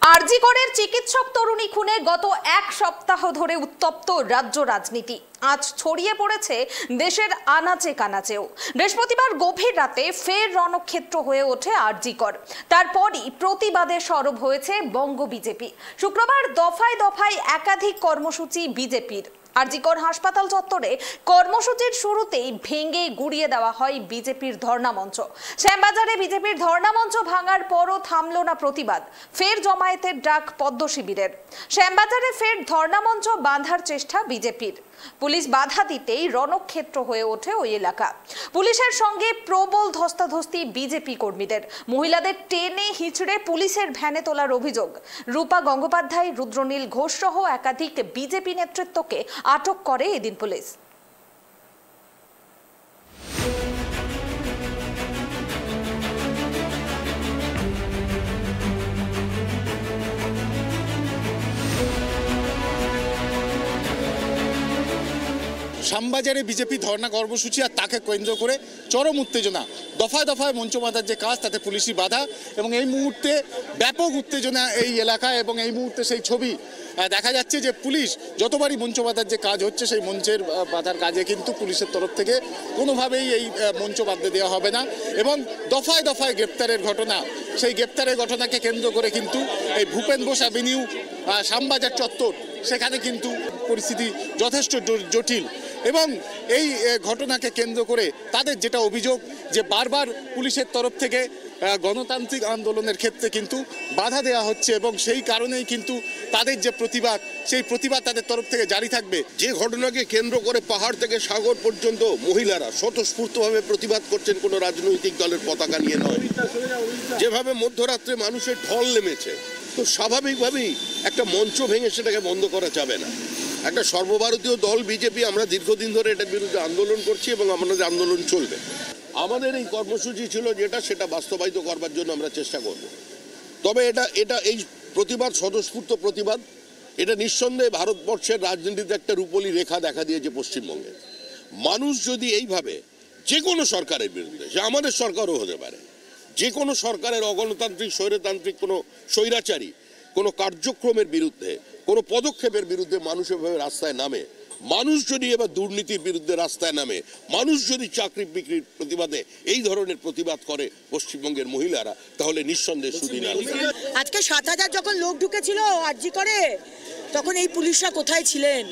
আরজিকরের চিকিৎসক তরুণী খুনে গত এক সপ্তাহ ধরে উত্তপ্ত রাজ্য রাজনীতি আজ ছড়িয়ে পড়েছে দেশের আনাচে কানাচেও। বৃহস্পতিবার গভীর রাতে ফের রণক্ষেত্র হয়ে ওঠে আরজিকর। তারপরই প্রতিবাদে সরব হয়েছে বঙ্গ বিজেপি। শুক্রবার দফায় দফায় একাধিক কর্মসূচি বিজেপির। আরজিকর হাসপাতাল চত্বরে কর্মসূচির শুরুতেই ভেঙে গুড়িয়ে দেওয়া হয় বিজেপির ধর্ণা মঞ্চ। শ্যামবাজারে বিজেপির ধর্ণা মঞ্চ ভাঙার পরও থামল না প্রতিবাদ। ফের জমায়েতের ডাক পদ্ম শিবিরের। শ্যামবাজারে ফের ধর্ণা মঞ্চ বাঁধার চেষ্টা বিজেপির। পুলিশ বাধা দিতেই রণক্ষেত্র হয়ে ওঠে ওই এলাকা। পুলিশের সঙ্গে প্রবল ধস্তাধস্তি বিজেপি কর্মীদের। মহিলাদের টেনে হিচড়ে পুলিশের ভ্যানে তোলার অভিযোগ। রূপা গঙ্গোপাধ্যায়, রুদ্রনীল ঘোষ সহ একাধিক বিজেপি নেতৃত্বকে আটক করে এদিন পুলিশ। শ্যামবাজারে বিজেপি ধর্ণা কর্মসূচি আর তাকে কেন্দ্র করে চরম উত্তেজনা। দফায় দফায় মঞ্চ বাঁধার যে কাজ তাতে পুলিশি বাধা এবং এই মুহূর্তে ব্যাপক উত্তেজনা এই এলাকায়। এবং এই মুহূর্তে সেই ছবি দেখা যাচ্ছে যে পুলিশ যতবারই মঞ্চ বাঁধার যে কাজ হচ্ছে সেই মঞ্চের বাঁধার কাজে কিন্তু পুলিশের তরফ থেকে কোনোভাবেই এই মঞ্চ বাঁধতে দেওয়া হবে না। এবং দফায় দফায় গ্রেপ্তারের ঘটনা, সেই গ্রেপ্তারের ঘটনাকে কেন্দ্র করে কিন্তু এই ভূপেন বোস অ্যাভিনিউ, শ্যামবাজার চত্বর, সেখানে কিন্তু পরিস্থিতি যথেষ্ট জটিল। এবং এই ঘটনাকে কেন্দ্র করে তাদের যেটা অভিযোগ যে বারবার পুলিশের তরফ থেকে গণতান্ত্রিক আন্দোলনের ক্ষেত্রে কিন্তু বাধা দেওয়া হচ্ছে এবং সেই কারণেই কিন্তু তাদের যে প্রতিবাদ, সেই প্রতিবাদ তাদের তরফ থেকে জারি থাকবে। যে ঘটনাকে কেন্দ্র করে পাহাড় থেকে সাগর পর্যন্ত মহিলারা স্বতঃস্ফূর্তভাবে প্রতিবাদ করছেন, কোনো রাজনৈতিক দলের পতাকা নিয়ে নয়। যেভাবে মধ্যরাত্রে মানুষের ঢল নেমেছে, তো স্বাভাবিকভাবেই একটা মঞ্চ ভেঙে সেটাকে বন্ধ করা যাবে না। একটা সর্বভারতীয় দল বিজেপি, আমরা দীর্ঘদিন ধরে এটার বিরুদ্ধে আন্দোলন করছি এবং আমাদের আন্দোলন চলবে। আমাদের এই কর্মসূচি ছিল সেটা বাস্তবায়িত করবার জন্য আমরা চেষ্টা করব। তবে এটা এই প্রতিবাদ, স্বতঃস্ফূর্ত প্রতিবাদ, এটা নিঃসন্দেহে ভারতবর্ষের রাজনীতিতে একটা রূপলি রেখা দেখা দিয়েছে পশ্চিমবঙ্গে। মানুষ যদি এইভাবে যে কোনো সরকারের বিরুদ্ধে, সে আমাদের সরকারও হতে পারে, যে কোনো সরকারের অগণতান্ত্রিক, স্বৈরতান্ত্রিক, কোনো স্বৈরাচারী কোনো কার্যক্রমের বিরুদ্ধে, কোনো পদক্ষেপের বিরুদ্ধে মানুষ এভাবে রাস্তায় নামে, মানুষ যদি এবার দুর্নীতির বিরুদ্ধে রাস্তায় নামে, মানুষ যদি চাকরি বিক্রির প্রতিবাদে এই ধরনের প্রতিবাদ করে পশ্চিমবঙ্গের মহিলারা, তাহলে নিঃসন্দেহে সুদিন আসবে। আজকে ৭,০০০ যখন লোক ঢুকেছিল আরজি করে, তখন এই পুলিশরা কোথায় ছিলেন?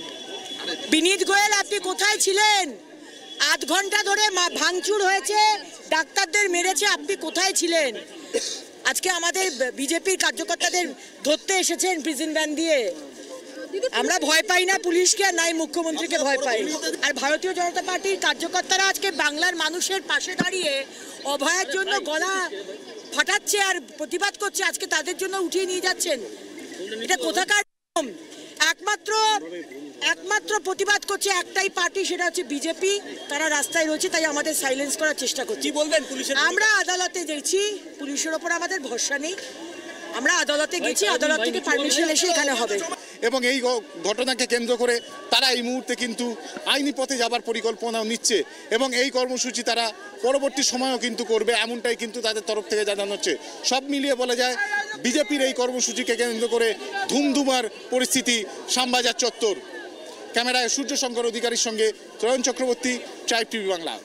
বিনীত গোয়েল, আপনি কোথায় ছিলেন? ৮ ঘন্টা ধরে ভাঙচুর হয়েছে, ডাক্তারদের মেরেছে, আপনি কোথায় ছিলেন? আজকে আমাদের বিজেপির কার্যকর্তাদের ধরতে এসেছেন প্রিজন ভ্যান দিয়ে। আমরা ভয় পাই না পুলিশকে, আর নাই মুখ্যমন্ত্রীকে ভয় পাই। আর ভারতীয় জনতা পার্টির কার্যকর্তারা আজকে বাংলার মানুষের পাশে দাঁড়িয়ে অভয়ের জন্য গলা ফাটাচ্ছে আর প্রতিবাদ করছে, আজকে তাদের জন্য উঠিয়ে নিয়ে যাচ্ছেন। এটা কোথাকার? একমাত্র প্রতিবাদ করছে একটাই পার্টি, সেটা হচ্ছে বিজেপি। তারা রাস্তায় রয়েছে, তাই আমাদের সাইলেন্স করার চেষ্টা করছি। কি বলবেন পুলিশের? আমরা আদালতে গেছি, পুলিশের ওপর আমাদের ভরসা নেই। আমরা আদালতে গেছি, আদালত থেকে পারমিশন এসে এখানে হবে। এবং এই ঘটনাকে কেন্দ্র করে তারা এই মুহূর্তে কিন্তু আইনি পথে যাবার পরিকল্পনাও নিচ্ছে এবং এই কর্মসূচি তারা পরবর্তী সময়েও কিন্তু করবে, এমনটাই কিন্তু তাদের তরফ থেকে জানানো হচ্ছে। সব মিলিয়ে বলা যায় বিজেপির এই কর্মসূচিকে কেন্দ্র করে ধুমধুমার পরিস্থিতি শ্যামবাজার চত্বর। ক্যামেরায় সূর্যশঙ্কর অধিকারীর সঙ্গে Trayan Chakraborty, tribe TV Bangla.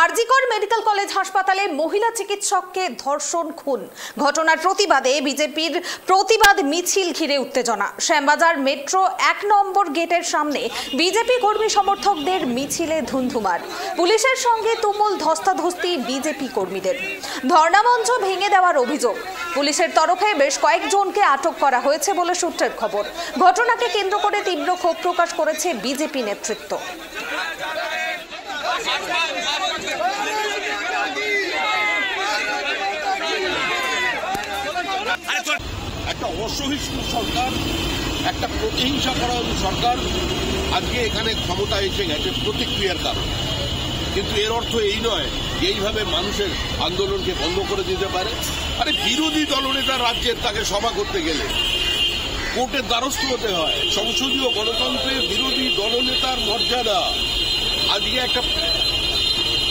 RG Kar medical college হাসপাতালে মহিলা চিকিৎসককে ধর্ষণ, খুন ঘটনার প্রতিবাদে বিজেপির প্রতিবাদ মিছিল ঘিরে উত্তেজনা। শ্যামবাজার মেট্রো ১ নম্বর গেটের সামনে বিজেপি কর্মী সমর্থকদের মিছিলে ধুন্ধুমার। পুলিশের সঙ্গে তুমুল ধস্তাধস্তি বিজেপি কর্মীদের। ধর্ণামঞ্চ ভেঙে দেওয়ার অভিযোগ। পুলিশের তরফে বেশ কয়েকজনকে আটক করা হয়েছে বলে সূত্রের খবর। ঘটনাকে কেন্দ্র করে তীব্র ক্ষোভ প্রকাশ করেছে বিজেপি নেতৃত্ব। একটা অসহিষ্ণু সরকার, একটা প্রতিহিংসা পরায়ণ সরকার আজকে এখানে ক্ষমতা এসে গেছে প্রতিক্রিয়ার কারণে। কিন্তু এর অর্থ এই নয় যে এইভাবে মানুষের আন্দোলনকে বন্ধ করে দিতে পারে। আরে বিরোধী দলনেতা রাজ্যের, তাকে সভা করতে গেলে কোর্টের দ্বারস্থ হতে হয়। সংসদীয় গণতন্ত্রের বিরোধী দলনেতার মর্যাদা আজকে একটা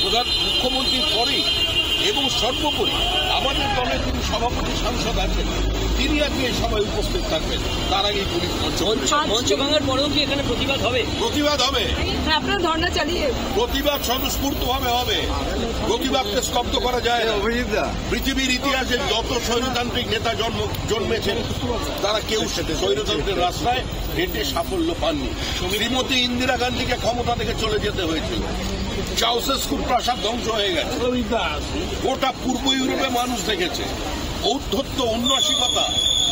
প্রধান মুখ্যমন্ত্রীর পরেই এবং সর্বোপরি আমাদের দলের যিনি সভাপতি সাংসদ আছেন তিনি আজকে এই সভায় উপস্থিত থাকবেন। তার আগেই পুলিশ মঞ্চ ভাঙার পরেও কি এখানে প্রতিবাদ হবে? প্রতিবাদ হবে, আপনার ধর্ণা চালিয়ে প্রতিবাদ স্বতঃস্ফূর্তভাবে হবে। প্রতিবাদকে স্তব্ধ করা যায় না। পৃথিবীর ইতিহাসে যত স্বৈরতান্ত্রিক নেতা জন্মেছেন তারা কেউ স্বৈরতন্ত্রের রাস্তায় হেঁটে সাফল্য পাননি। শ্রীমতী ইন্দিরা গান্ধীকে ক্ষমতা থেকে চলে যেতে হয়েছিল, চাউসেস্কুর প্রাসাদ ধ্বংস হয়ে গেছে, গোটা পূর্ব ইউরোপে মানুষ দেখেছে ঔদ্ধত্য উন্নসিকতা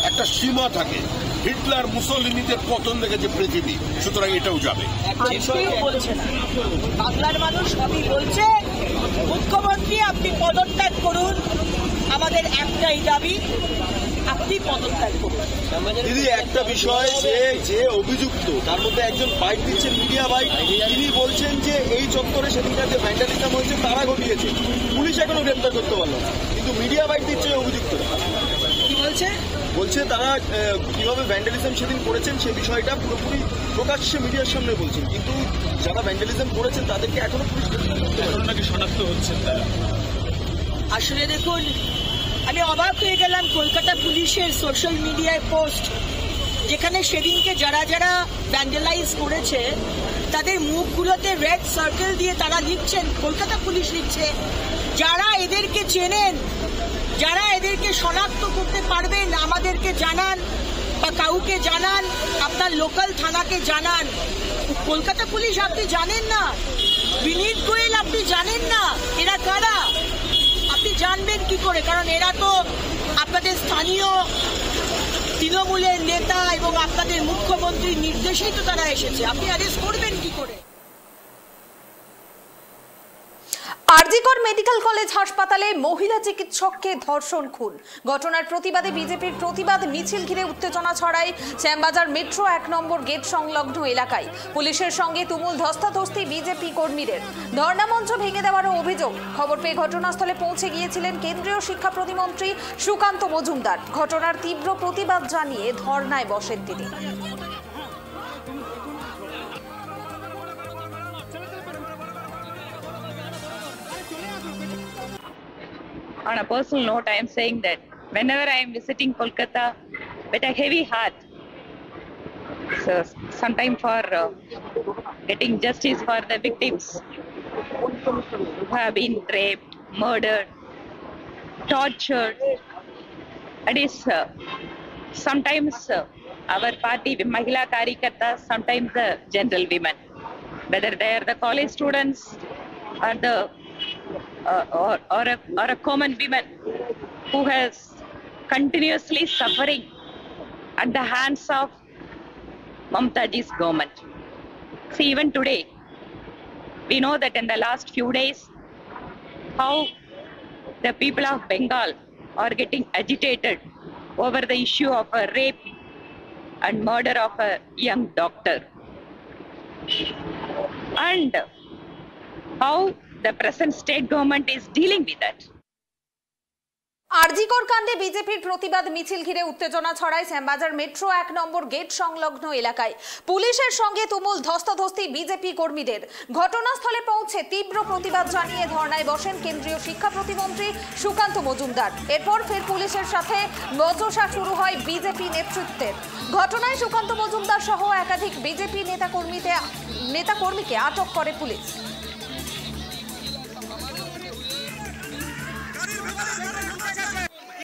একটা সীমা থাকে। হিটলার মুসলিনীদের পতন দেখেছে পৃথিবী, সুতরাং এটাও যাবে। বাংলার মানুষ সবই বলছে মুখ্যমন্ত্রী আপনি পদত্যাগ করুন, আমাদের একটাই দাবি আপনি পদত্যাগ করুন। দিদি একটা বিষয় যে অভিযুক্ত তার মধ্যে একজন বাইট দিচ্ছেন মিডিয়া বাইট, তিনি বলছেন যে এই চত্বরে সেদিনকার যে ভ্যান্ডালিজম হয়েছে তারা ঘটিয়েছে, পুলিশ এখনো গ্রেপ্তার করতে পারলো না, কিন্তু মিডিয়া বাইট দিচ্ছে অভিযুক্ত। কি বলছে? বলছে তারা কিভাবে ভ্যান্ডালিজম সেদিন করেছেন সে বিষয়টা পুরোপুরি প্রকাশ্যে মিডিয়ার সামনে বলছেন, কিন্তু যারা ভ্যান্ডালিজম করেছেন তাদেরকে এখনো পুলিশ গ্রেপ্তার করতে পারলো নাকি শনাক্ত হচ্ছেন তারা। আসলে দেখুন, আমি অবাক হয়ে গেলাম কলকাতা পুলিশের সোশ্যাল মিডিয়ায় পোস্ট, যেখানে সেদিনকে যারা যারা ভ্যান্ডালাইজ করেছে তাদের মুখগুলোতে রেড সার্কেল দিয়ে তারা লিখছেন, কলকাতা পুলিশ লিখছে যারা এদেরকে চেনেন, যারা এদেরকে শনাক্ত করতে পারবেন আমাদেরকে জানান বা কাউকে জানান, আপনার লোকাল থানাকে জানান। কলকাতা পুলিশ আপনি জানেন না, বিনীত গোয়েল আপনি জানেন না, এরা কারা আপনি জানবেন কি করে? কারণ এরা তো আপনাদের স্থানীয় তৃণমূলের নেতা এবং আপনাদের মুখ্যমন্ত্রীর নির্দেশেই তো তারা এসেছে, আপনি অ্যারেস্ট করবেন কি করে? আরজিকর মেডিকেল কলেজ হাসপাতালে মহিলা চিকিৎসককে ধর্ষণ খুন। ঘটনার প্রতিবাদে বিজেপির প্রতিবাদ মিছিল ঘিরে উত্তেজনা ছড়ায় শ্যামবাজার মেট্রো 1 নম্বর গেট সংলগ্ন এলাকায়। পুলিশের সঙ্গে তুমুল ধস্তাধস্তি বিজেপি কর্মীদের। ধর্ণা মঞ্চ ভেঙে দেওয়ারও অভিযোগ। খবর পেয়ে ঘটনাস্থলে পৌঁছে গিয়েছিলেন কেন্দ্রীয় শিক্ষা প্রতিমন্ত্রী সুকান্ত মজুমদার। ঘটনার তীব্র প্রতিবাদ জানিয়ে ধর্ণায় বসেন তিনি। On a personal note, I am saying that whenever I am visiting Kolkata with a heavy heart, so sometime for getting justice for the victims who have been raped, murdered, tortured, it is sometimes our party, Mahila Karyakartas, sometimes the general women, whether they are the college students or the or a common woman who has continuously suffering at the hands of Mamtaji's government. See, even today, we know that in the last few days, how the people of Bengal are getting agitated over the issue of a rape and murder of a young doctor. And how the present state government is dealing with that. RG Kar কাণ্ডে বিজেপির প্রতিবাদ মিছিল ঘিরে উত্তেজনা ছড়ায় Shyambazar metro 1 নম্বর gate সংলগ্ন এলাকায়। পুলিশের সঙ্গে তুমুল ধস্তাধস্তি বিজেপি কর্মীদের। ঘটনাস্থলে পৌঁছে তীব্র প্রতিবাদ জানিয়ে ধর্ণায় বসেন কেন্দ্রীয় শিক্ষা প্রতিমন্ত্রী সুকান্ত মজুমদার। এরপর ফের পুলিশের সাথে বচসা শুরু হয় বিজেপি নেতৃত্বের। ঘটনায় সুকান্ত মজুমদার সহ একাধিক বিজেপি নেতাকর্মীকে আটক করে পুলিশ।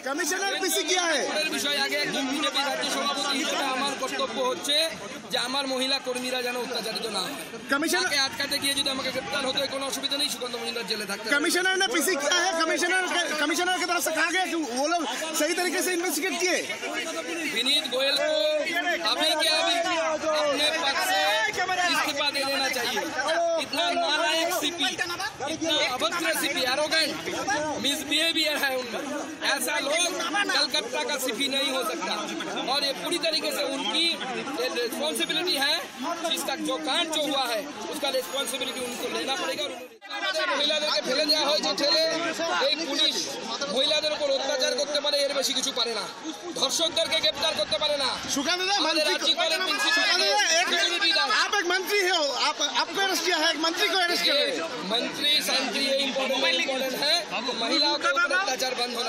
কমিশনার পিসি কি হয় বিষয় আগে একজন বিজেপি রাজ্য সভাপতি হিসেবে আমার কর্তব্য হচ্ছে যে আমার মহিলা কর্মীরা যেন অত্যাচারিত না হয়। কমিশনারকে আটকাতে গিয়ে যদি আমাকে গ্রেফতার হতে কোনো অসুবিধা নেই, সুকান্ত মজুমদার জেলে থাকতে। कमिश्नर ने पीसी किया है, कमिश्नर की तरफ से कहा गया कि वो लोग सही तरीके से इन्वेस्टिगेट किए। विनीत गोयल को अभी के अभी अपने पद से इस्तीफा दे देना चाहिए। इतना नालायक सीपी, इतना अभद्र सीपी, एरोगेंट, मिसबिहेवियर है उनमें। ऐसा लोग कलकत्ता का सीपी नहीं हो सकता और ये पूरी तरीके से उनकी रिस्पॉन्सिबिलिटी है। जिसका जो कांड जो हुआ है उसका रिस्पॉन्सिबिलिटी उनको लेना पड़ेगा। महिलाদেরকে ফেলে দেওয়া হয়েছে ঠেলে, এই পুলিশ মহিলাদের উপর অত্যাচার করতে পারে, এর বেশি কিছু পারে না। ধর্ষকদেরকে গ্রেপ্তার করতে পারে না। सुकांत दा, আমাদের मंत्री রাজ্যপালের सुकांत दा, सिक्योरिटी गार्ड। आप एक मंत्री हो, आपको अरेस्ट किया है, एक मंत्री को अरेस्ट किया है। मंत्री शांति ये इम्पोर्टेंट है, महिलाओं के ऊपर अत्याचार बंद होना